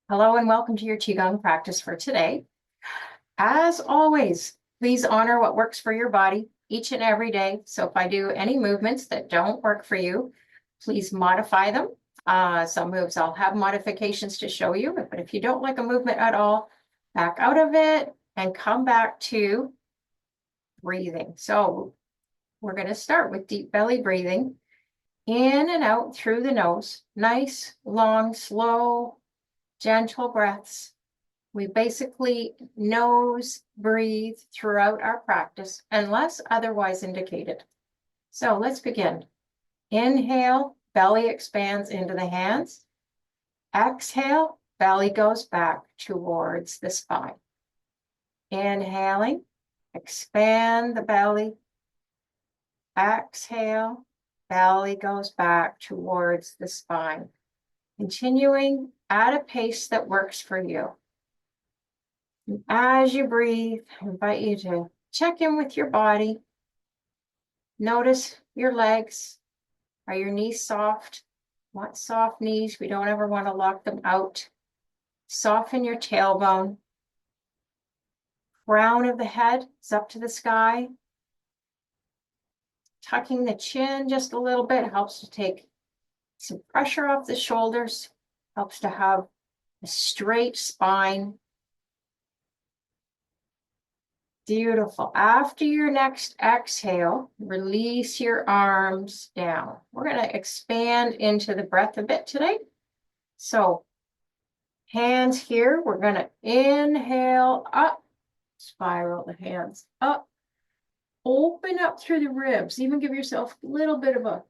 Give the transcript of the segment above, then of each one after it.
Hello and welcome to your Qigong practice for today. As always, please honor what works for your body each and every day. So if I do any movements that don't work for you, please modify them. Some moves I'll have modifications to show you, but if you don't like a movement at all, back out of it and come back to breathing. So we're going to start with deep belly breathing in and out through the nose. Nice, long, slow, gentle breaths. We basically nose breathe throughout our practice unless otherwise indicated. So let's begin. Inhale, belly expands into the hands. Exhale, belly goes back towards the spine. Inhaling, expand the belly. Exhale, belly goes back towards the spine. Continuing at a pace that works for you. As you breathe, I invite you to check in with your body. Notice your legs. Are your knees soft? Want soft knees. We don't ever want to lock them out. Soften your tailbone. Crown of the head is up to the sky. Tucking the chin just a little bit helps to take some pressure off the shoulders. Helps to have a straight spine. Beautiful. After your next exhale, release your arms down. We're going to expand into the breath a bit today. So hands here, we're going to inhale up, spiral the hands up, open up through the ribs. Even give yourself a little bit of a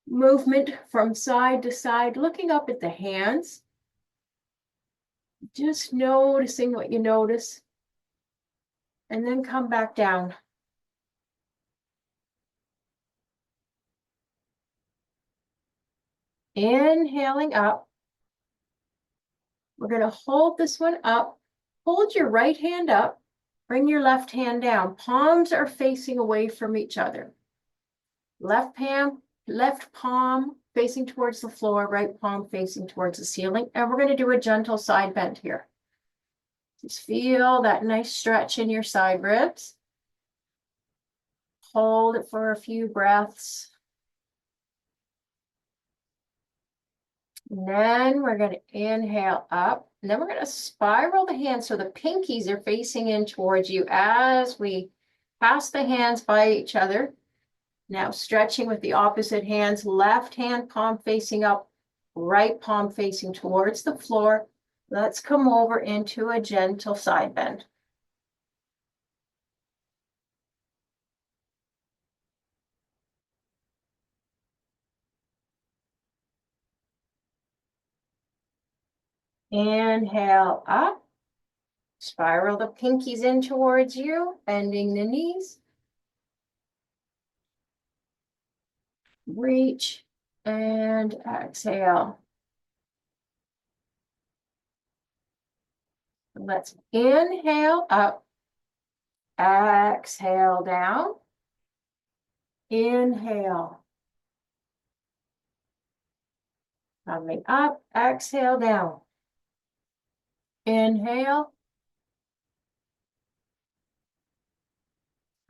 movement from side to side, looking up at the hands. Just noticing what you notice. And then come back down. Inhaling up. We're going to hold this one up. Hold your right hand up. Bring your left hand down. Palms are facing away from each other. Left palm facing towards the floor, right palm facing towards the ceiling. And we're going to do a gentle side bend here. Just feel that nice stretch in your side ribs. Hold it for a few breaths. And then we're going to inhale up. And then we're going to spiral the hands so the pinkies are facing in towards you as we pass the hands by each other. Now stretching with the opposite hands, left hand palm facing up, right palm facing towards the floor. Let's come over into a gentle side bend. Inhale up. Spiral the pinkies in towards you, bending the knees. Reach and exhale. Let's inhale up, exhale down, inhale. Coming up, exhale down. Inhale.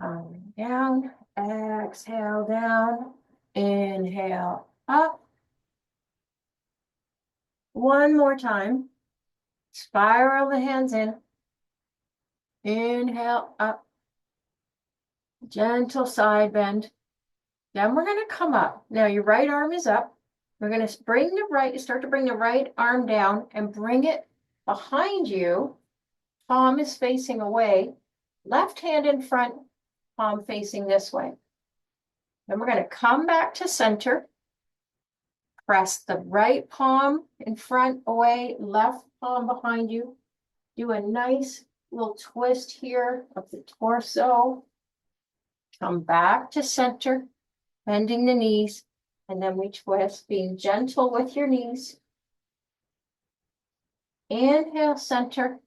Coming down, exhale down, inhale up. One more time. Spiral the hands in. Inhale up. Gentle side bend. Then we're going to come up. Now your right arm is up. We're going to start to bring the right arm down and bring it behind you. Palm is facing away. Left hand in front, palm facing this way. Then we're going to come back to center. Press the right palm in front away, left palm behind you. Do a nice little twist here of the torso. Come back to center, bending the knees, and then we twist, being gentle with your knees. Inhale, center.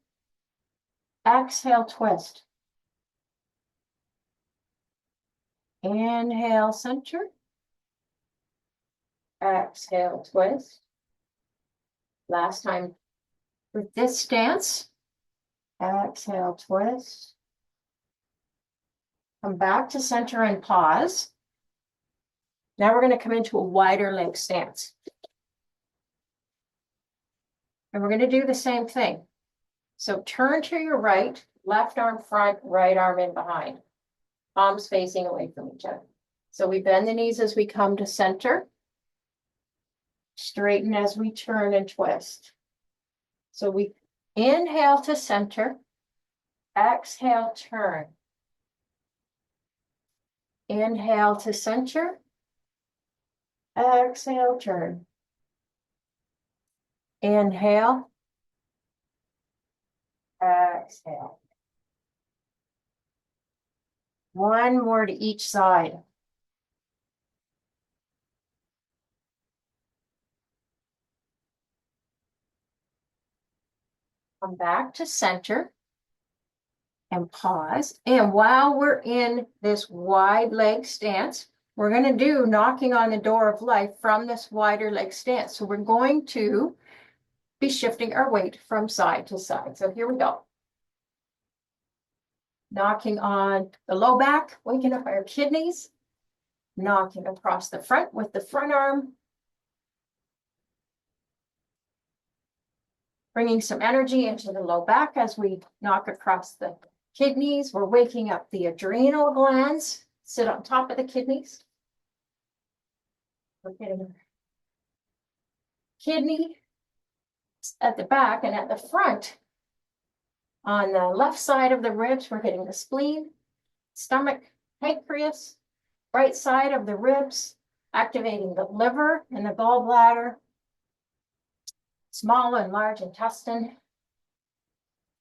Exhale, twist. Inhale, center. Exhale, twist. Last time. With this stance, exhale, twist. Come back to center and pause. Now we're going to come into a wider leg stance. And we're going to do the same thing. So turn to your right, left arm front, right arm in behind. Palms facing away from each other. So we bend the knees as we come to center. Straighten as we turn and twist. So we inhale to center. Exhale, turn. Inhale to center. Exhale, turn. Inhale. Exhale. One more to each side. Come back to center and pause. And while we're in this wide leg stance, we're going to do knocking on the door of life from this wider leg stance. So we're going to be shifting our weight from side to side. So here we go. Knocking on the low back, waking up our kidneys, knocking across the front with the front arm, bringing some energy into the low back as we knock across the kidneys. We're waking up the adrenal glands, sit on top of the kidneys. We're getting kidney at the back, and at the front, on the left side of the ribs, we're getting the spleen, stomach, pancreas, right side of the ribs, activating the liver and the gallbladder, small and large intestine,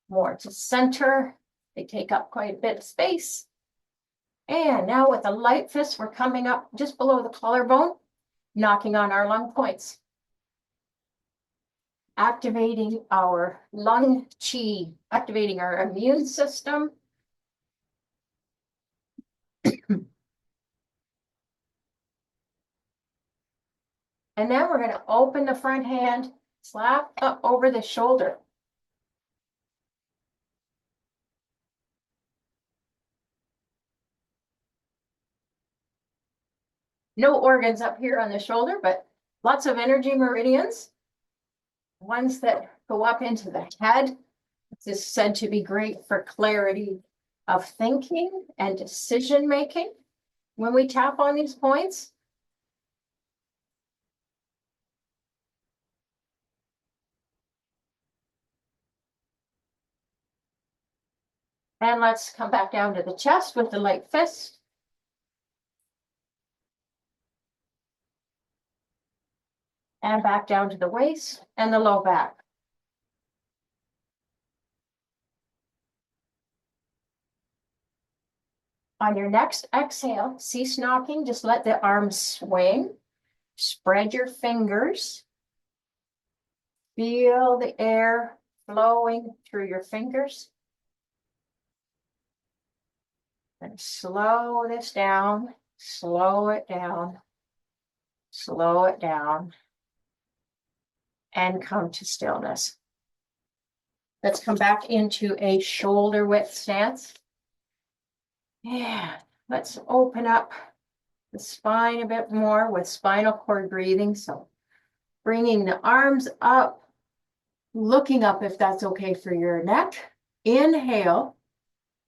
more to center. They take up quite a bit of space. And now with the light fist, we're coming up just below the collarbone, knocking on our lung points, activating our lung chi, activating our immune system. And then we're going to open the front hand, slap up over the shoulder. No organs up here on the shoulder, but lots of energy meridians. Ones that go up into the head. This is said to be great for clarity of thinking and decision making when we tap on these points. And let's come back down to the chest with the light fist. And back down to the waist and the low back. On your next exhale, cease knocking, just let the arms swing. Spread your fingers. Feel the air flowing through your fingers. And slow this down, slow it down, slow it down, and come to stillness. Let's come back into a shoulder width stance. Yeah, let's open up the spine a bit more with spinal cord breathing. So bringing the arms up, looking up if that's okay for your neck. Inhale.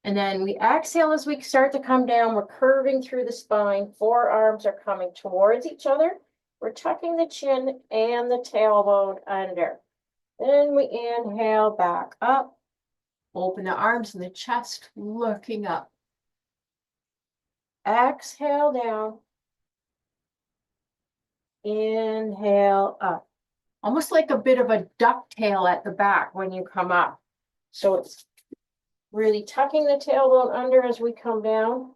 And then we exhale as we start to come down. We're curving through the spine. Forearms are coming towards each other. We're tucking the chin and the tailbone under. Then we inhale back up. Open the arms and the chest, looking up. Exhale down. Inhale up. Almost like a bit of a ducktail at the back when you come up. So it's really tucking the tailbone under as we come down.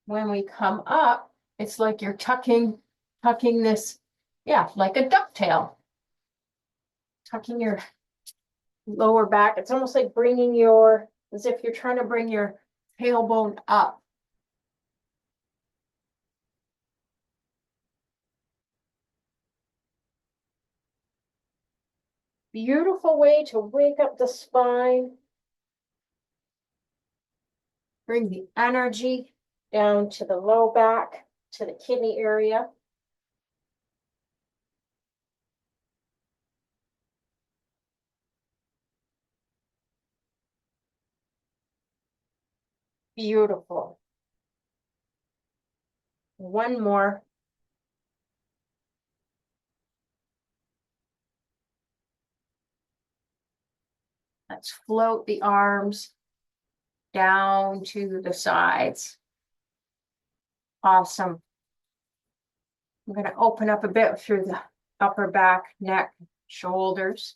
When we come up, it's like you're tucking this, yeah, like a ducktail. Tucking your lower back. It's almost like as if you're trying to bring your tailbone up. Beautiful way to wake up the spine. Bring the energy down to the low back, to the kidney area. Beautiful. One more. Let's float the arms down to the sides. Awesome. I'm going to open up a bit through the upper back, neck, shoulders.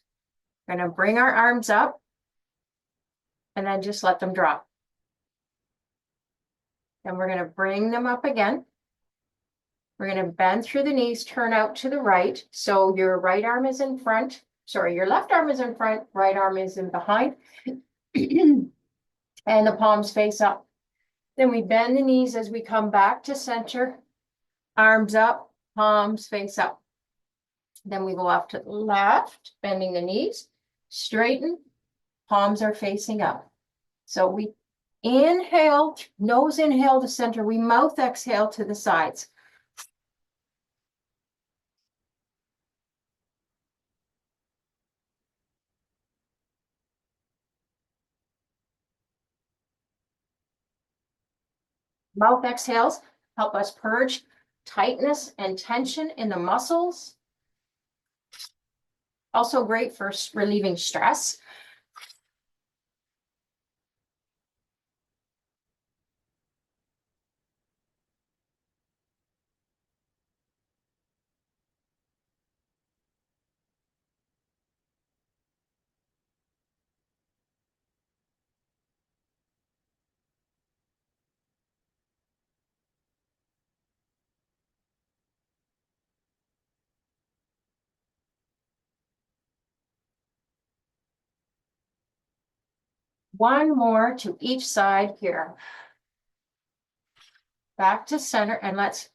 We're going to bring our arms up and then just let them drop. Then we're going to bring them up again. We're going to bend through the knees, turn out to the right. So your right arm is in front. Sorry, your left arm is in front, right arm is in behind. And the palms face up. Then we bend the knees as we come back to center. Arms up, palms face up. Then we go off to the left, bending the knees, straighten, palms are facing up. So we inhale, nose inhale to center, we mouth exhale to the sides. Mouth exhales help us purge tightness and tension in the muscles. Also great for relieving stress. One more to each side here. Back to center and let's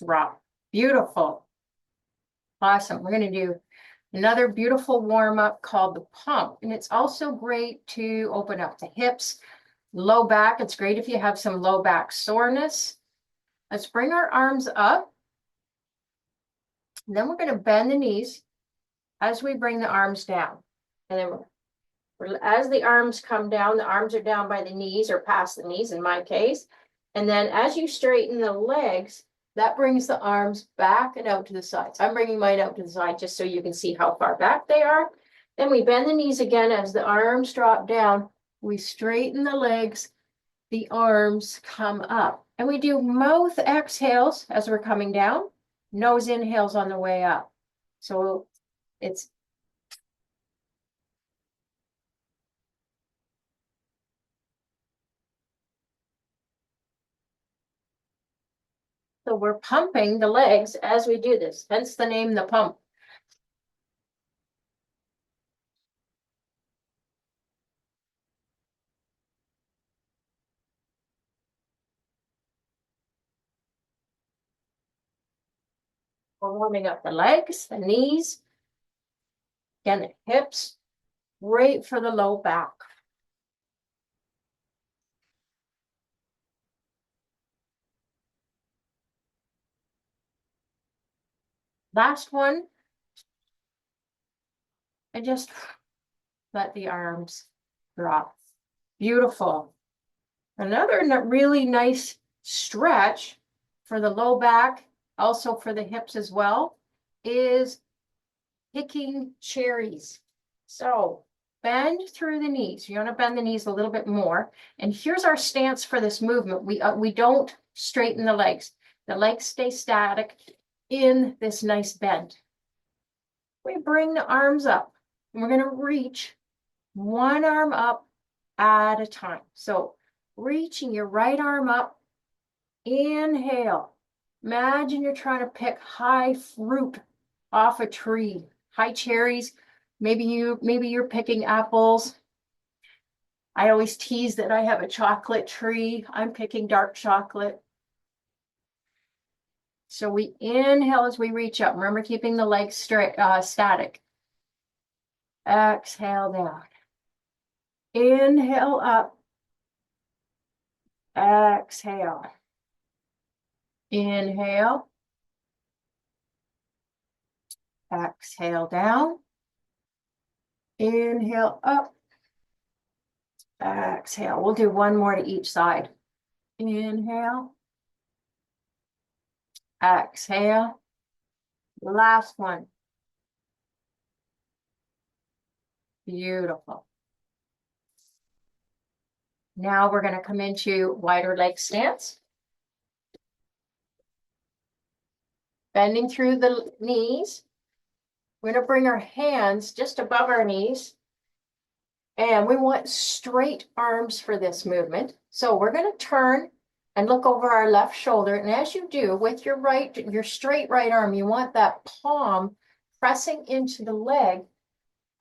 drop. Beautiful. Awesome. We're going to do another beautiful warm-up called the pump. And it's also great to open up the hips, low back. It's great if you have some low back soreness. Let's bring our arms up. And then we're going to bend the knees as we bring the arms down. And then as the arms come down, the arms are down by the knees or past the knees in my case. And then as you straighten the legs, that brings the arms back and out to the sides. I'm bringing mine out to the side just so you can see how far back they are. Then we bend the knees again as the arms drop down. We straighten the legs, the arms come up. And we do mouth exhales as we're coming down, nose inhales on the way up. So it's so we're pumping the legs as we do this, hence the name, the pump. We're warming up the legs, the knees, again, the hips, great for the low back. Last one. And just let the arms drop. Beautiful. Another really nice stretch for the low back, also for the hips as well, is picking cherries. So bend through the knees. You want to bend the knees a little bit more. And here's our stance for this movement. We don't straighten the legs. The legs stay static in this nice bend. We bring the arms up and we're going to reach one arm up at a time. So reaching your right arm up, inhale. Imagine you're trying to pick high fruit off a tree, high cherries. Maybe you're picking apples. I always tease that I have a chocolate tree. I'm picking dark chocolate. So we inhale as we reach up. Remember, keeping the legs straight, static. Exhale down. Inhale up. Exhale. Inhale. Exhale down. Inhale up. Exhale. We'll do one more to each side. Inhale. Exhale. Last one. Beautiful. Now we're going to come into wider leg stance. Bending through the knees. We're going to bring our hands just above our knees. And we want straight arms for this movement. So we're going to turn and look over our left shoulder. And as you do with your straight right arm, you want that palm pressing into the leg.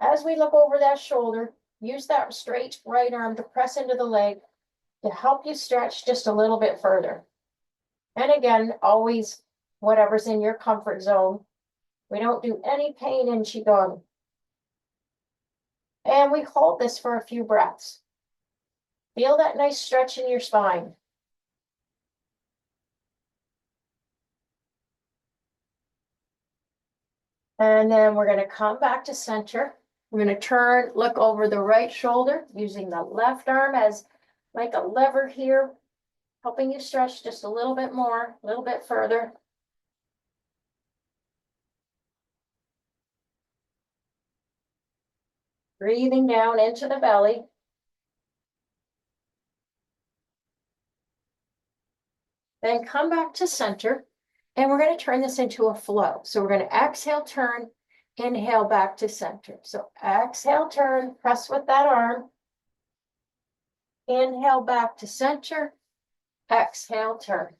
As we look over that shoulder, use that straight right arm to press into the leg to help you stretch just a little bit further. And again, always whatever's in your comfort zone. We don't do any pain in QiGong. And we hold this for a few breaths. Feel that nice stretch in your spine. And then we're going to come back to center. We're going to turn, look over the right shoulder, using the left arm as like a lever here, helping you stretch just a little bit more, a little bit further. Breathing down into the belly. Then come back to center. And we're going to turn this into a flow. So we're going to exhale, turn, inhale back to center. So exhale, turn, press with that arm. Inhale back to center. Exhale, turn.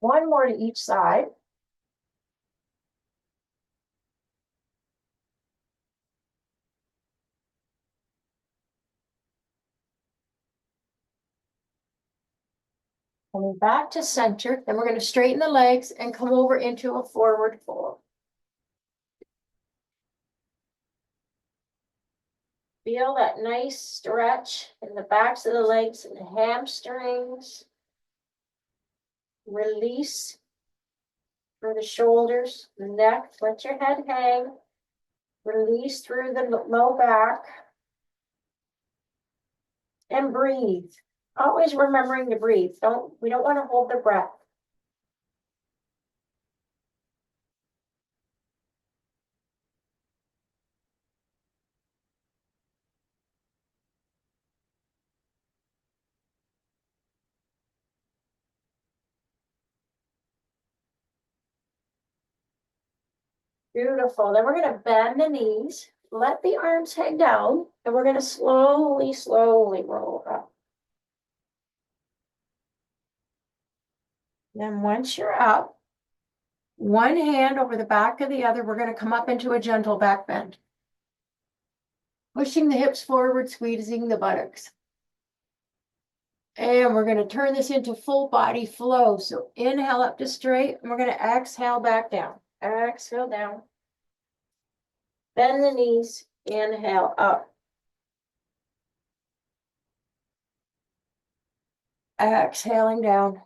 One more to each side. Coming back to center. Then we're going to straighten the legs and come over into a forward fold. Feel that nice stretch in the backs of the legs and the hamstrings. Release through the shoulders, the neck, let your head hang. Release through the low back. And breathe. Always remembering to breathe. We don't want to hold the breath. Beautiful. Then we're going to bend the knees. Let the arms hang down. And we're going to slowly, slowly roll up. Then once you're up, one hand over the back of the other, we're going to come up into a gentle back bend. Pushing the hips forward, squeezing the buttocks. And we're going to turn this into full body flow. So inhale up to straight, and we're going to exhale back down. Exhale down. Bend the knees, inhale up. Exhaling down.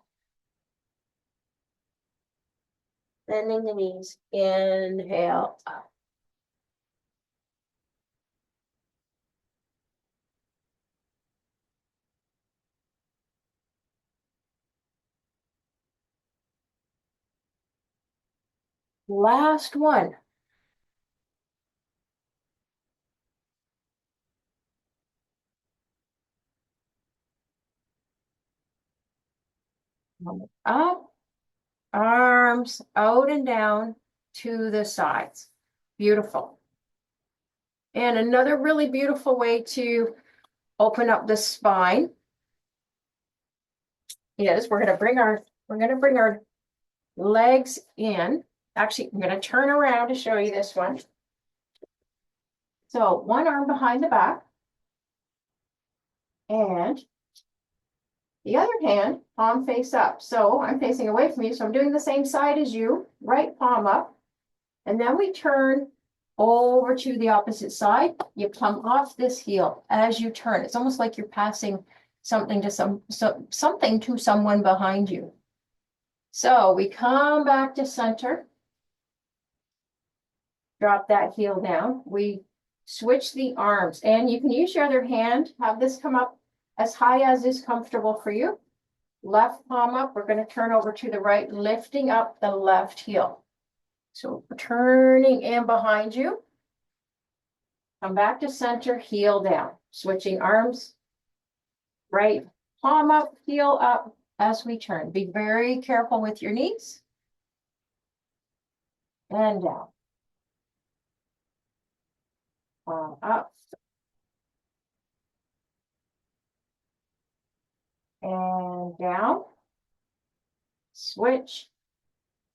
Bending the knees, inhale up. Last one. Up, arms out and down to the sides. Beautiful. And another really beautiful way to open up the spine is we're gonna bring our legs in. Actually, I'm gonna turn around to show you this one. So one arm behind the back and the other hand, palm face up. So I'm facing away from you. So I'm doing the same side as you, right palm up. And then we turn over to the opposite side. You come off this heel as you turn. It's almost like you're passing something to something to someone behind you. So we come back to center. Drop that heel down. We switch the arms and you can use your other hand. Have this come up as high as is comfortable for you. Left palm up, we're going to turn over to the right, lifting up the left heel. So turning in behind you. Come back to center, heel down. Switching arms. Right palm up, heel up as we turn. Be very careful with your knees. And down. Palm up. And down. Switch.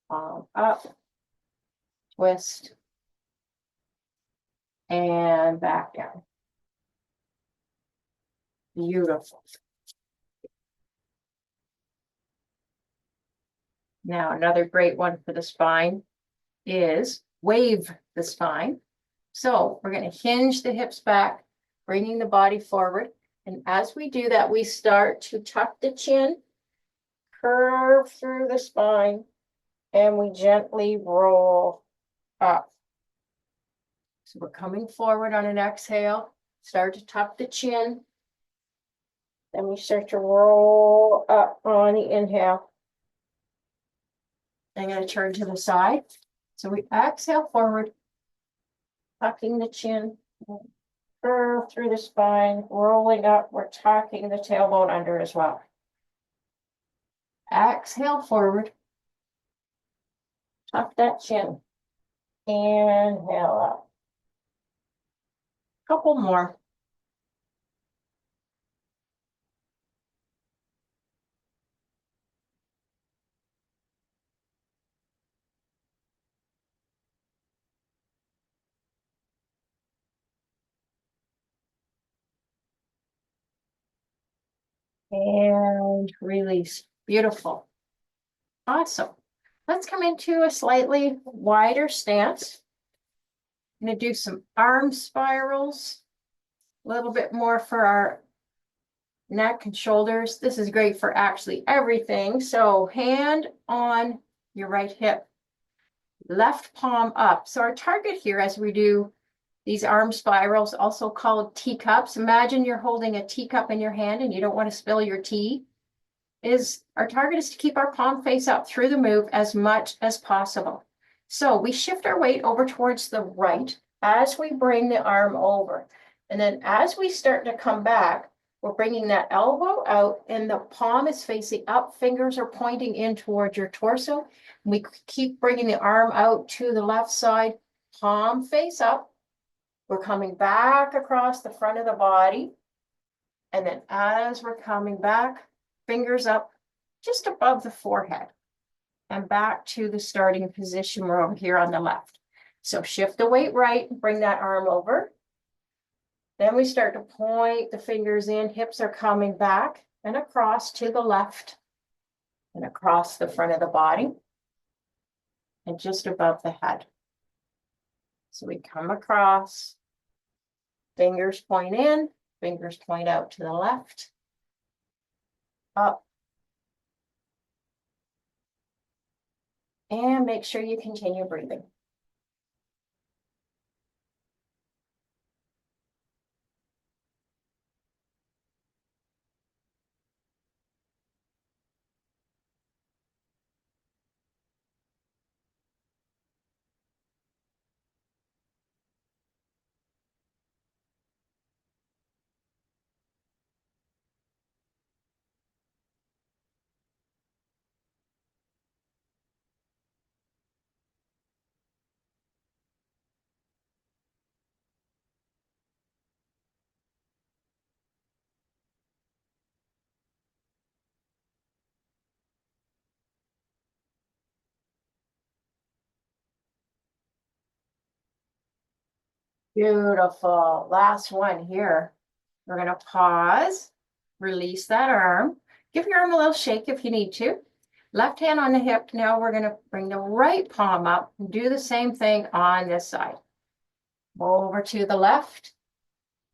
Palm up. Twist. And back down. Beautiful. Now, another great one for the spine is wave the spine. So we're going to hinge the hips back, bringing the body forward. And as we do that, we start to tuck the chin, curve through the spine, and we gently roll up. So we're coming forward on an exhale, start to tuck the chin. Then we start to roll up on the inhale. I'm going to turn to the side. So we exhale forward, tucking the chin, curve through the spine, rolling up. We're tucking the tailbone under as well. Exhale forward, tuck that chin, inhale up. Couple more. And release. Beautiful. Awesome. Let's come into a slightly wider stance. I'm going to do some arm spirals, a little bit more for our neck and shoulders. This is great for actually everything. So hand on your right hip, left palm up. So our target here as we do these arm spirals, also called teacups. Imagine you're holding a teacup in your hand and you don't want to spill your tea. Our target is to keep our palm face up through the move as much as possible. So we shift our weight over towards the right as we bring the arm over. And then as we start to come back, we're bringing that elbow out and the palm is facing up. Fingers are pointing in towards your torso. We keep bringing the arm out to the left side, palm face up. We're coming back across the front of the body. And then as we're coming back, fingers up just above the forehead and back to the starting position. We're over here on the left. So shift the weight right, bring that arm over. Then we start to point the fingers in, hips are coming back and across to the left and across the front of the body and just above the head. So we come across, fingers point in, fingers point out to the left, up, and make sure you continue breathing. Beautiful. Last one here. We're going to pause, release that arm. Give your arm a little shake if you need to. Left hand on the hip. Now we're going to bring the right palm up and do the same thing on this side. Over to the left.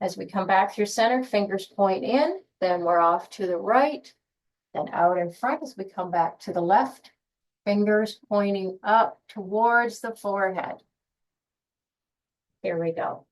As we come back through center, fingers point in, then we're off to the right, then out in front as we come back to the left, fingers pointing up towards the forehead. Here we go.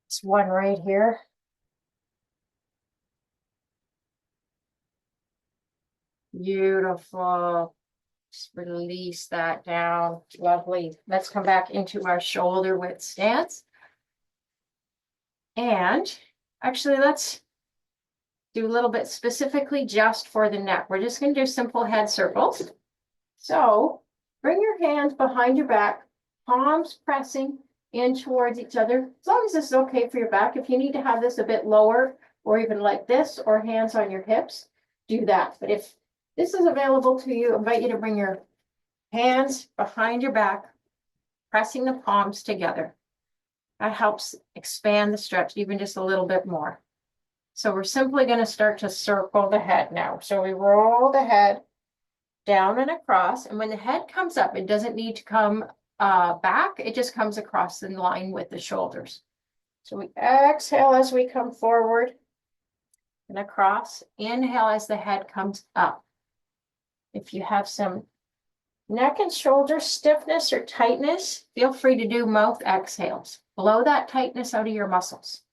This one right here. Beautiful. Just release that down. Lovely. Let's come back into our shoulder width stance. And actually, let's do a little bit specifically just for the neck. We're just going to do simple head circles. So bring your hands behind your back, palms pressing in towards each other. As long as this is okay for your back. If you need to have this a bit lower or even like this or hands on your hips, do that. But if this is available to you, I invite you to bring your hands behind your back, pressing the palms together. That helps expand the stretch even just a little bit more. So we're simply going to start to circle the head now. So we roll the head down and across. And when the head comes up, it doesn't need to come back. It just comes across in line with the shoulders. So we exhale as we come forward and across. Inhale as the head comes up. If you have some neck and shoulder stiffness or tightness, feel free to do mouth exhales. Blow that tightness out of your muscles.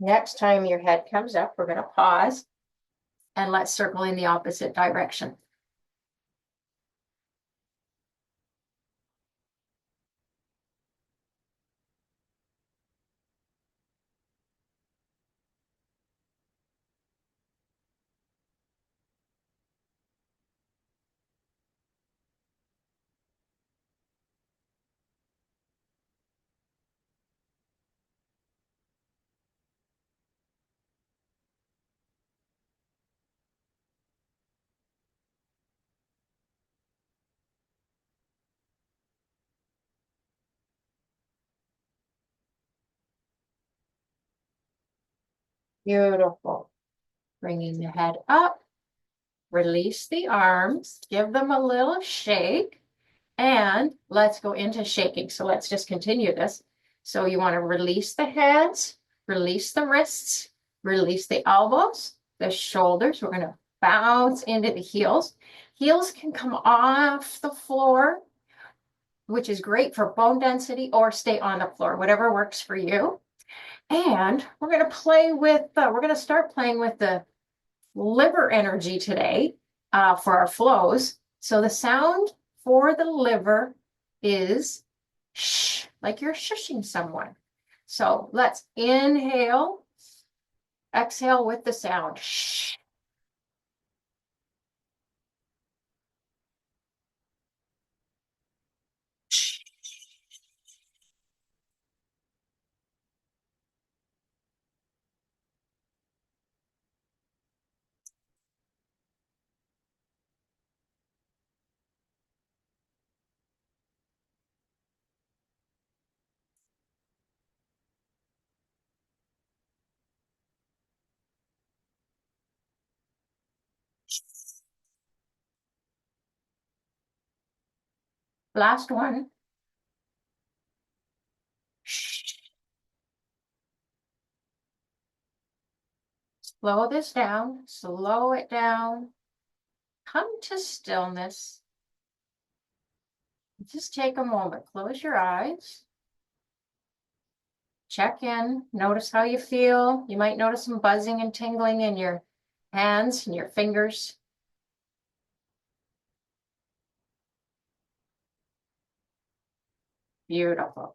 Next time your head comes up, we're going to pause and let's circle in the opposite direction. Beautiful. Bringing the head up, release the arms, give them a little shake, and let's go into shaking. So let's just continue this. So you want to release the hands, release the wrists, release the elbows, the shoulders. We're going to bounce into the heels. Heels can come off the floor, which is great for bone density, or stay on the floor, whatever works for you. And we're going to start playing with the liver energy today for our flows. So the sound for the liver is shh, like you're shushing someone. So let's inhale, exhale with the sound shh. Last one. Shh. Slow this down, slow it down. Come to stillness. Just take a moment, close your eyes. Check in, notice how you feel. You might notice some buzzing and tingling in your hands and your fingers. Beautiful.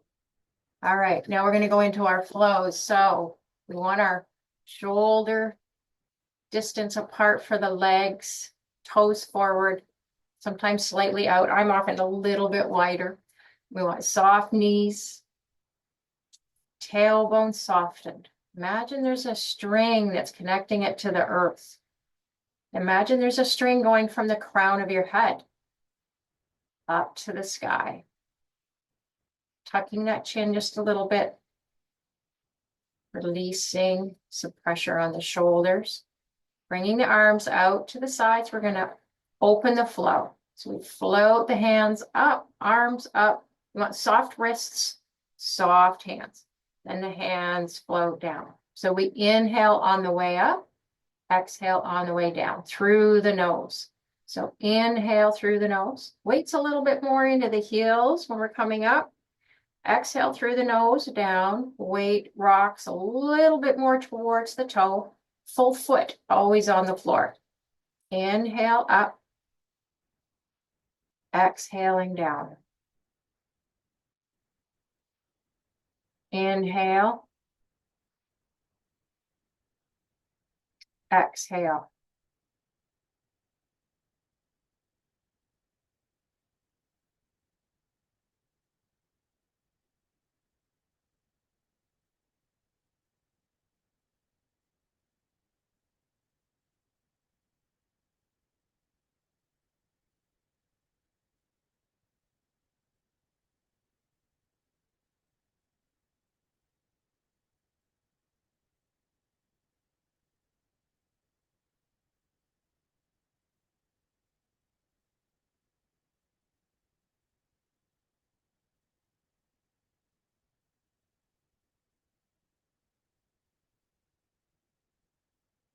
All right, now we're going to go into our flows. So we want our shoulder distance apart for the legs, toes forward, sometimes slightly out. I'm often a little bit wider. We want soft knees, tailbone softened. Imagine there's a string that's connecting it to the earth. Imagine there's a string going from the crown of your head up to the sky. Tucking that chin just a little bit, releasing some pressure on the shoulders, bringing the arms out to the sides. We're going to open the flow. So we float the hands up, arms up. We want soft wrists, soft hands. Then the hands float down. So we inhale on the way up, exhale on the way down through the nose. So inhale through the nose. Weight's a little bit more into the heels when we're coming up. Exhale through the nose down. Weight rocks a little bit more towards the toe. Full foot always on the floor. Inhale up. Exhaling down. Inhale. Exhale.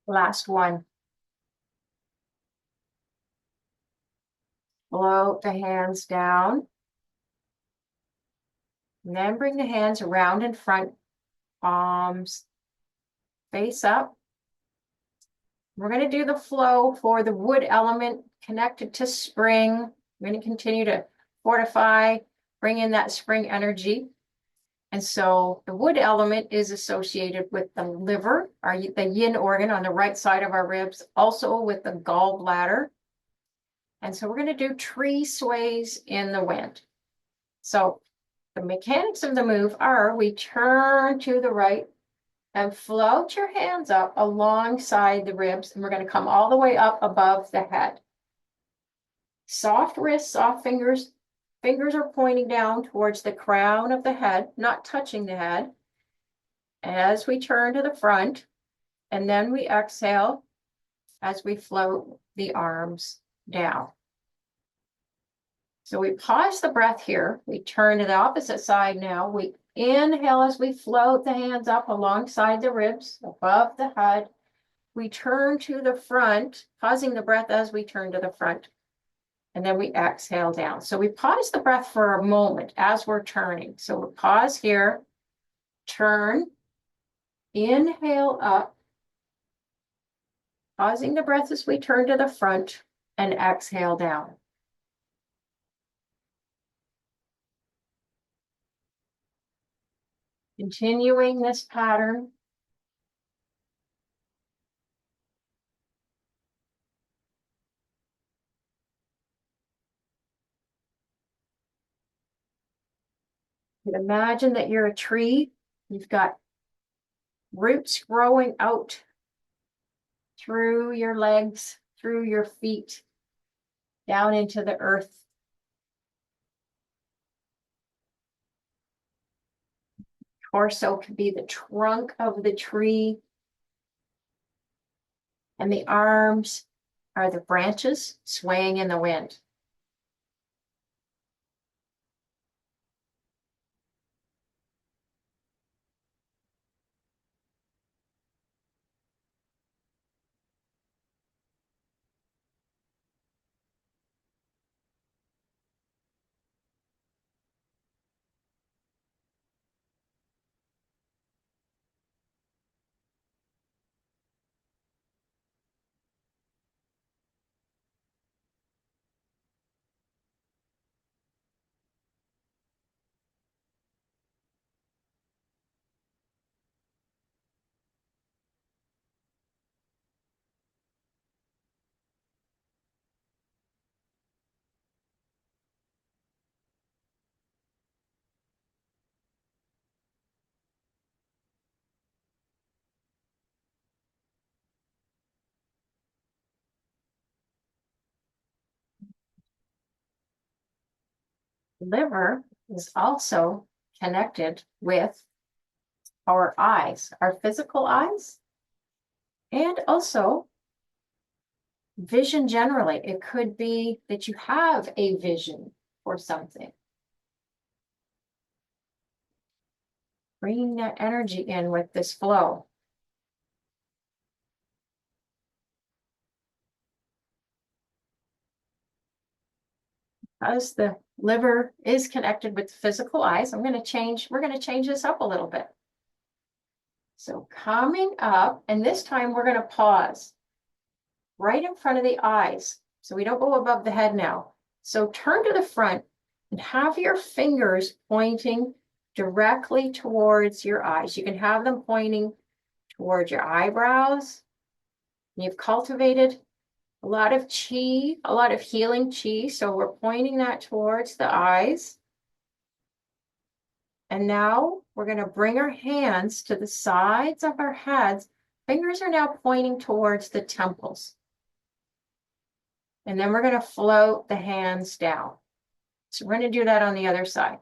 Last one. Float the hands down. And then bring the hands around in front, palms face up. We're going to do the flow for the wood element connected to spring. We're going to continue to fortify, bring in that spring energy. And so the wood element is associated with the liver, the yin organ on the right side of our ribs, also with the gallbladder. And so we're going to do tree sways in the wind. So the mechanics of the move are we turn to the right and float your hands up alongside the ribs, and we're going to come all the way up above the head. Soft wrists, soft fingers. Fingers are pointing down towards the crown of the head, not touching the head. As we turn to the front, and then we exhale as we float the arms down. So we pause the breath here. We turn to the opposite side now. We inhale as we float the hands up alongside the ribs, above the head. We turn to the front, pausing the breath as we turn to the front. And then we exhale down. So we pause the breath for a moment as we're turning. So we'll pause here, turn, inhale up, pausing the breath as we turn to the front, and exhale down. Continuing this pattern. Imagine that you're a tree. You've got roots growing out through your legs, through your feet, down into the earth. Torso could be the trunk of the tree, and the arms are the branches swaying in the wind. Liver is also connected with our eyes, our physical eyes, and also vision generally. It could be that you have a vision for something. Bringing that energy in with this flow. As the liver is connected with the physical eyes, we're going to change this up a little bit. So coming up, and this time we're going to pause right in front of the eyes. So we don't go above the head now. So turn to the front and have your fingers pointing directly towards your eyes. You can have them pointing towards your eyebrows. You've cultivated a lot of chi, a lot of healing chi. So we're pointing that towards the eyes. And now we're going to bring our hands to the sides of our heads. Fingers are now pointing towards the temples. And then we're going to float the hands down. So we're going to do that on the other side.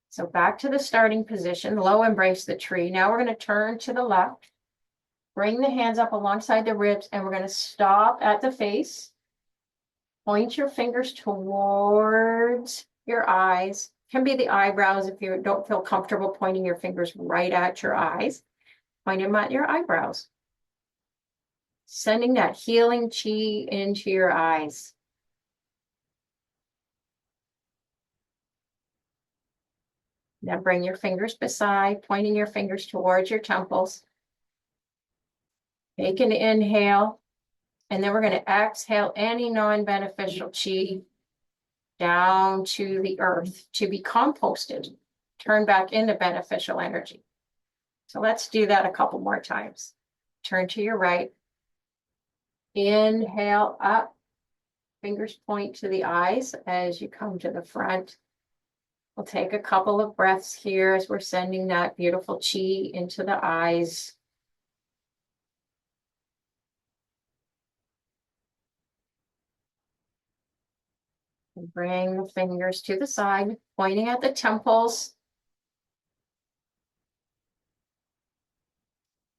So back to the starting position, low embrace the tree. Now we're going to turn to the left, bring the hands up alongside the ribs, and we're going to stop at the face. Point your fingers towards your eyes. Can be the eyebrows if you don't feel comfortable pointing your fingers right at your eyes. Point them at your eyebrows. Sending that healing chi into your eyes. Then bring your fingers beside, pointing your fingers towards your temples. Take an inhale, and then we're going to exhale any non-beneficial chi down to the earth to be composted, turn back into beneficial energy. So let's do that a couple more times. Turn to your right. Inhale up. Fingers point to the eyes as you come to the front. We'll take a couple of breaths here as we're sending that beautiful chi into the eyes. And bring the fingers to the side, pointing at the temples.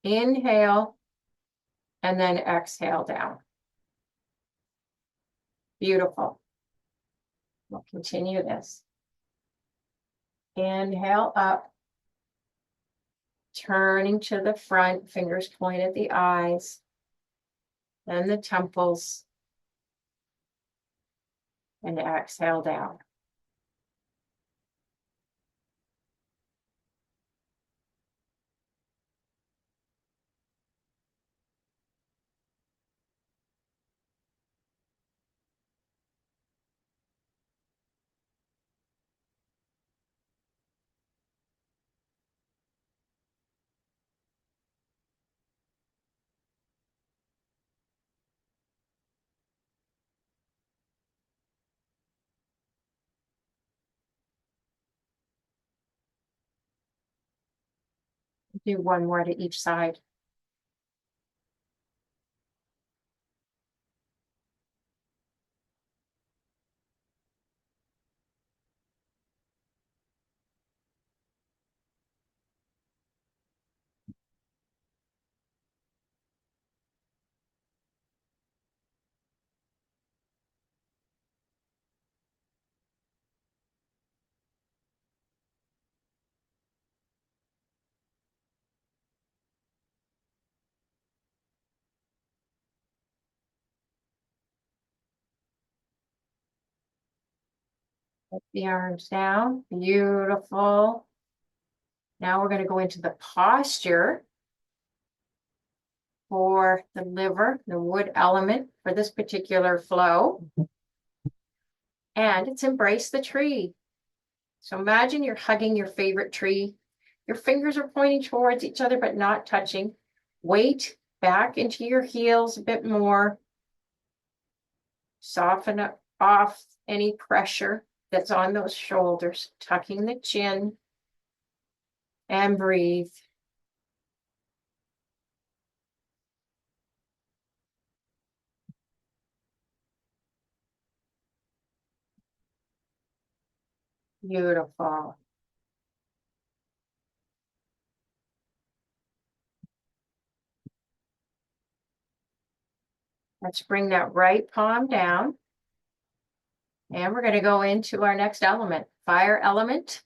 Inhale, and then exhale down. Beautiful. We'll continue this. Inhale up, turning to the front, fingers point at the eyes, then the temples, and exhale down. Do one more to each side. Put the arms down. Beautiful. Now we're going to go into the posture for the liver, the wood element for this particular flow. And it's embrace the tree. So imagine you're hugging your favorite tree. Your fingers are pointing towards each other, but not touching. Weight back into your heels a bit more. Soften up off any pressure that's on those shoulders, tucking the chin, and breathe. Beautiful. Let's bring that right palm down. And we're going to go into our next element, fire element,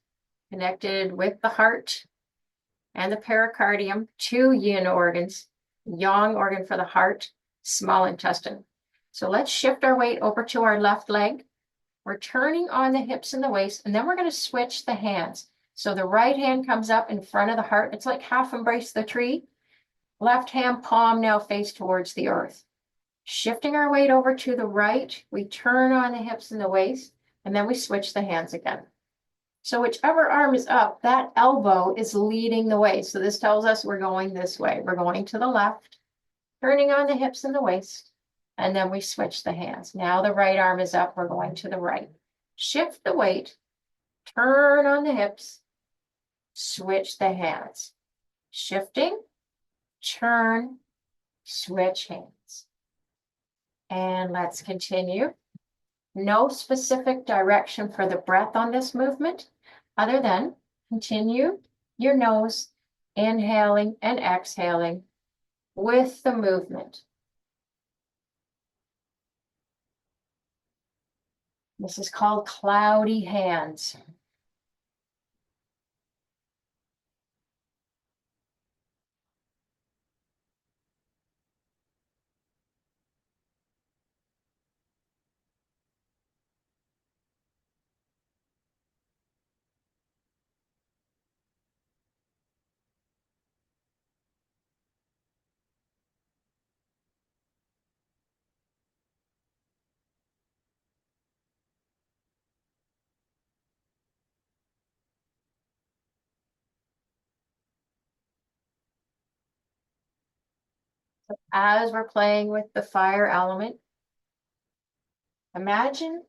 connected with the heart and the pericardium, two yin organs, yang organ for the heart, small intestine. So let's shift our weight over to our left leg. We're turning on the hips and the waist, and then we're going to switch the hands. So the right hand comes up in front of the heart. It's like half embrace the tree. Left hand palm now face towards the earth. Shifting our weight over to the right, we turn on the hips and the waist, and then we switch the hands again. So whichever arm is up, that elbow is leading the way. So this tells us we're going this way. We're going to the left, turning on the hips and the waist, and then we switch the hands. Now the right arm is up, we're going to the right. Shift the weight, turn on the hips, switch the hands. Shifting, turn, switch hands. And let's continue. No specific direction for the breath on this movement, other than continue your nose, inhaling and exhaling with the movement. This is called cloudy hands. As we're playing with the fire element, imagine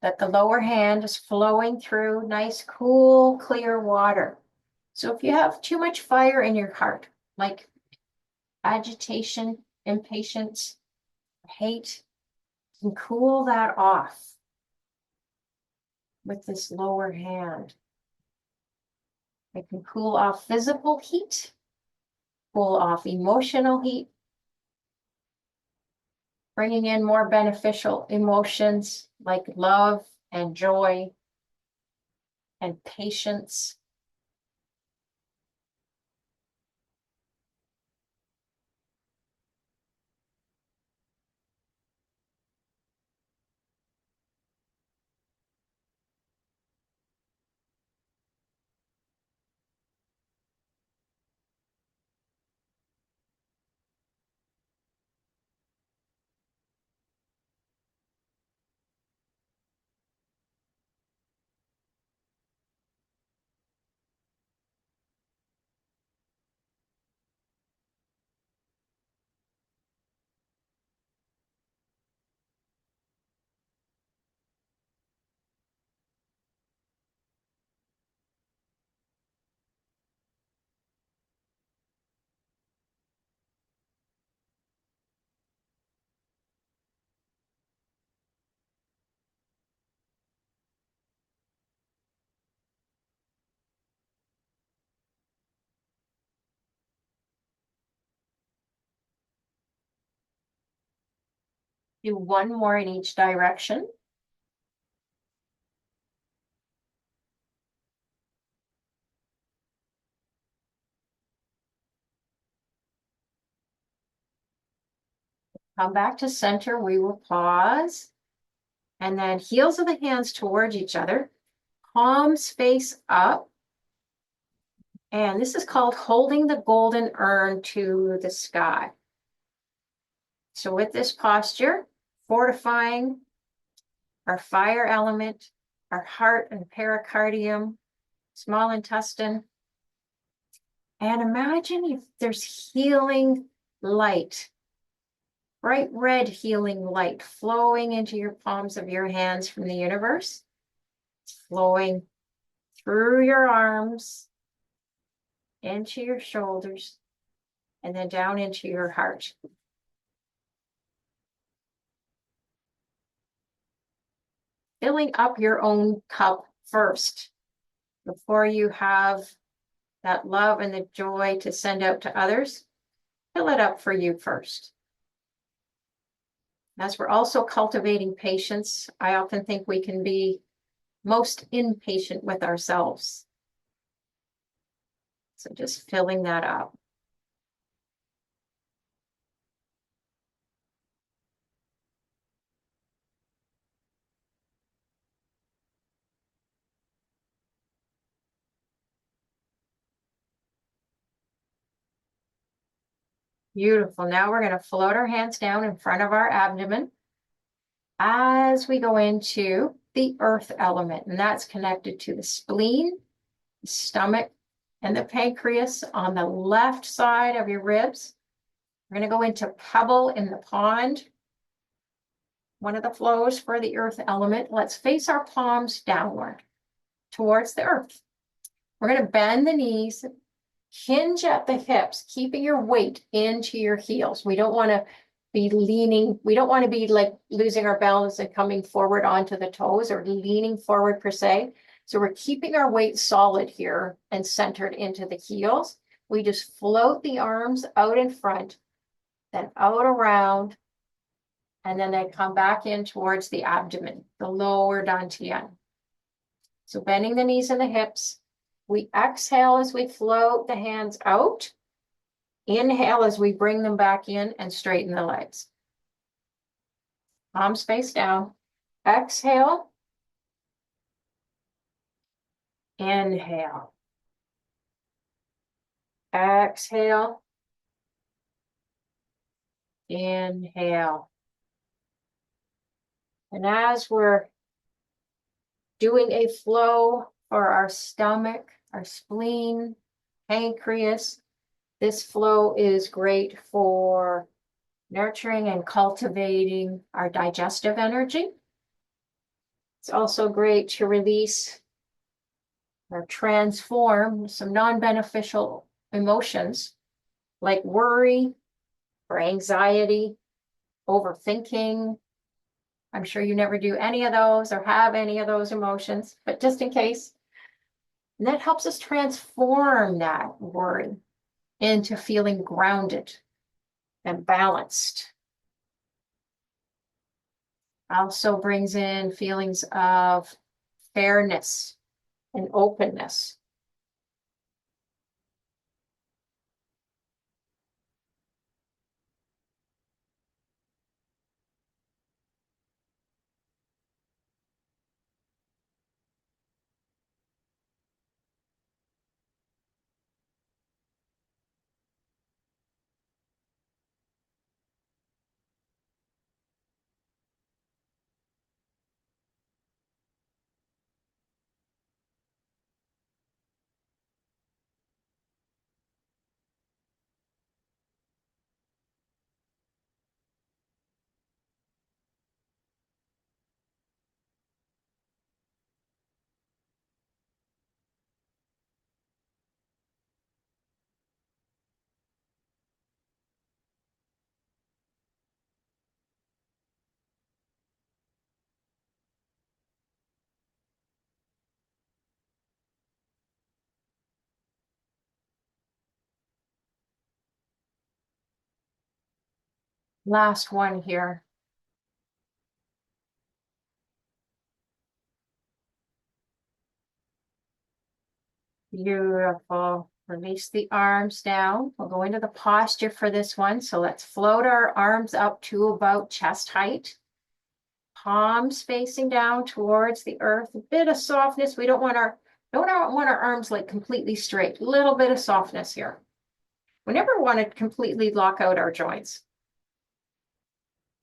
that the lower hand is flowing through nice, cool, clear water. So if you have too much fire in your heart, like agitation, impatience, hate, you can cool that off with this lower hand. It can cool off physical heat, cool off emotional heat, bringing in more beneficial emotions like love and joy and patience. Do one more in each direction. Come back to center. We will pause. And then heels of the hands towards each other. Palms face up. And this is called holding the golden urn to the sky. So with this posture, fortifying our fire element, our heart and pericardium, small intestine. And imagine if there's healing light, bright red healing light flowing into your palms of your hands from the universe, flowing through your arms, into your shoulders, and then down into your heart. Filling up your own cup first. Before you have that love and the joy to send out to others, fill it up for you first. As we're also cultivating patience, I often think we can be most impatient with ourselves. So just filling that up. Beautiful. Now we're going to float our hands down in front of our abdomen as we go into the earth element, and that's connected to the spleen, the stomach, and the pancreas on the left side of your ribs. We're going to go into pebble in the pond, one of the flows for the earth element. Let's face our palms downward towards the earth. We're going to bend the knees, hinge at the hips, keeping your weight into your heels. We don't want to be leaning. We don't want to be like losing our balance and coming forward onto the toes or leaning forward per se. So we're keeping our weight solid here and centered into the heels. We just float the arms out in front, then out around, and then they come back in towards the abdomen, the lower dantian. So bending the knees and the hips. We exhale as we float the hands out. Inhale as we bring them back in and straighten the legs. Palms face down. Exhale. Inhale. Exhale. Inhale. And as we're doing a flow for our stomach, our spleen, pancreas, this flow is great for nurturing and cultivating our digestive energy. It's also great to release or transform some non-beneficial emotions like worry or anxiety, overthinking. I'm sure you never do any of those or have any of those emotions, but just in case. And that helps us transform that worry into feeling grounded and balanced. Also brings in feelings of fairness and openness. Last one here. Beautiful. Release the arms down. We'll go into the posture for this one. So let's float our arms up to about chest height. Palms facing down towards the earth. A bit of softness. We don't want our arms like completely straight. A little bit of softness here. We never want to completely lock out our joints.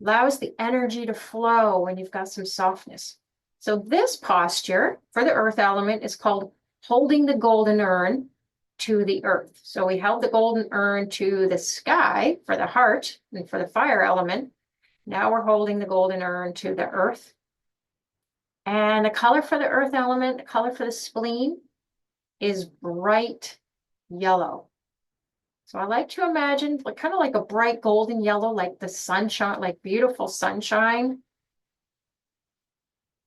Allows the energy to flow when you've got some softness. So this posture for the earth element is called holding the golden urn to the earth. So we held the golden urn to the sky for the heart and for the fire element. Now we're holding the golden urn to the earth. And the color for the earth element, the color for the spleen is bright yellow. So I like to imagine like kind of like a bright golden yellow, like the sunshine, like beautiful sunshine.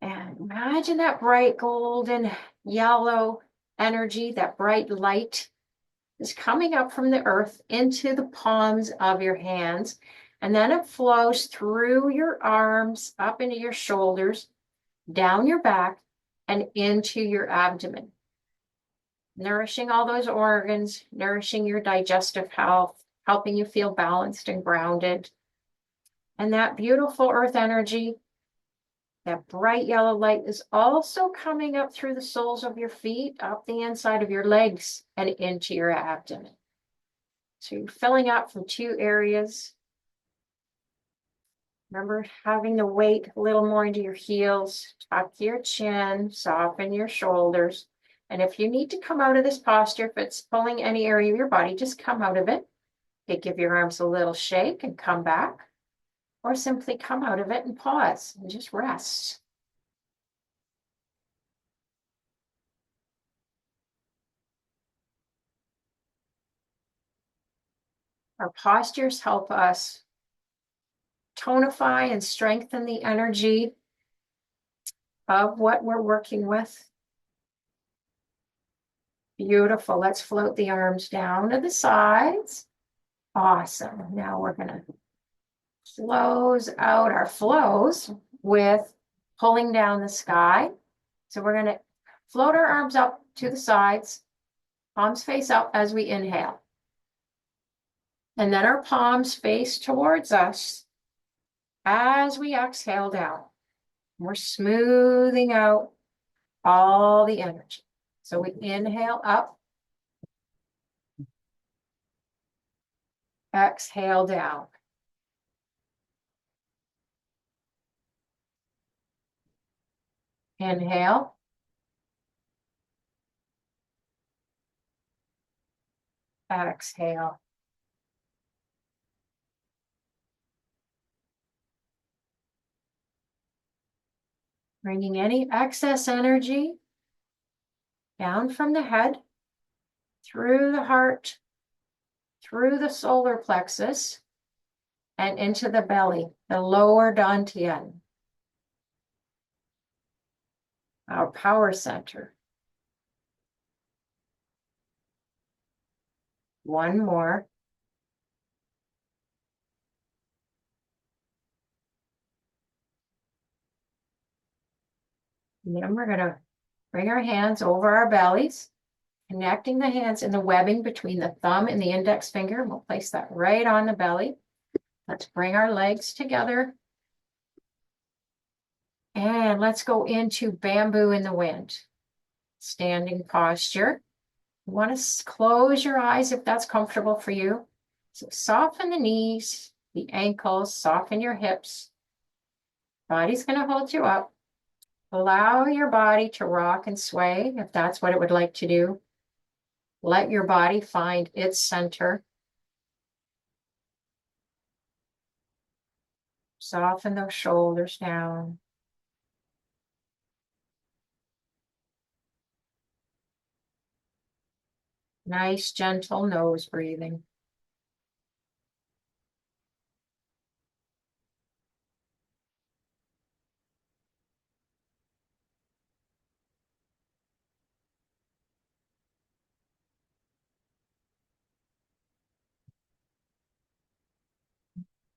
And imagine that bright golden yellow energy, that bright light is coming up from the earth into the palms of your hands. And then it flows through your arms, up into your shoulders, down your back, and into your abdomen, nourishing all those organs, nourishing your digestive health, helping you feel balanced and grounded. And that beautiful earth energy, that bright yellow light, is also coming up through the soles of your feet, up the inside of your legs, and into your abdomen. So you're filling up from two areas. Remember having the weight a little more into your heels, tuck your chin, soften your shoulders. And if you need to come out of this posture, if it's pulling any area of your body, just come out of it. Okay, give your arms a little shake and come back, or simply come out of it and pause and just rest. Our postures help us tonify and strengthen the energy of what we're working with. Beautiful. Let's float the arms down to the sides. Awesome. Now we're going to close out our flows with pulling down the sky. So we're going to float our arms up to the sides, palms face up as we inhale. And then our palms face towards us as we exhale down. We're smoothing out all the energy. So we inhale up, exhale down. Inhale. Exhale. Bringing any excess energy down from the head, through the heart, through the solar plexus, and into the belly, the lower dantian, our power center. One more. And then we're going to bring our hands over our bellies, connecting the hands in the webbing between the thumb and the index finger. We'll place that right on the belly. Let's bring our legs together. And let's go into bamboo in the wind. Standing posture. You want to close your eyes if that's comfortable for you. So soften the knees, the ankles, soften your hips. Body's going to hold you up. Allow your body to rock and sway if that's what it would like to do. Let your body find its center. Soften those shoulders down. Nice, gentle nose breathing.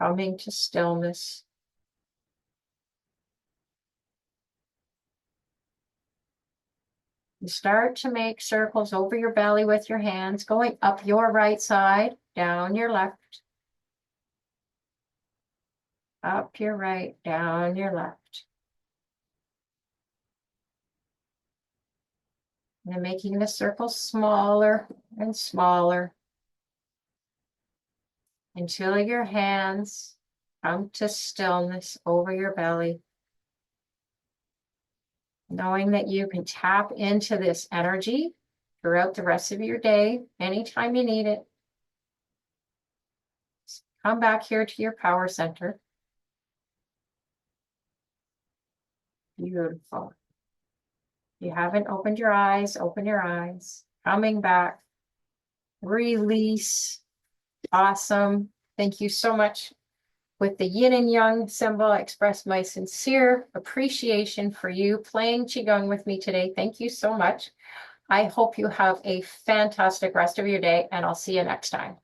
Coming to stillness. You start to make circles over your belly with your hands, going up your right side, down your left, up your right, down your left. And then making the circle smaller and smaller until your hands come to stillness over your belly. Knowing that you can tap into this energy throughout the rest of your day, anytime you need it. Come back here to your power center. Beautiful. If you haven't opened your eyes, open your eyes. Coming back. Release. Awesome. Thank you so much With the yin and yang symbol, I express my sincere appreciation for you playing Qigong with me today. Thank you so much. I hope you have a fantastic rest of your day, and I'll see you next time.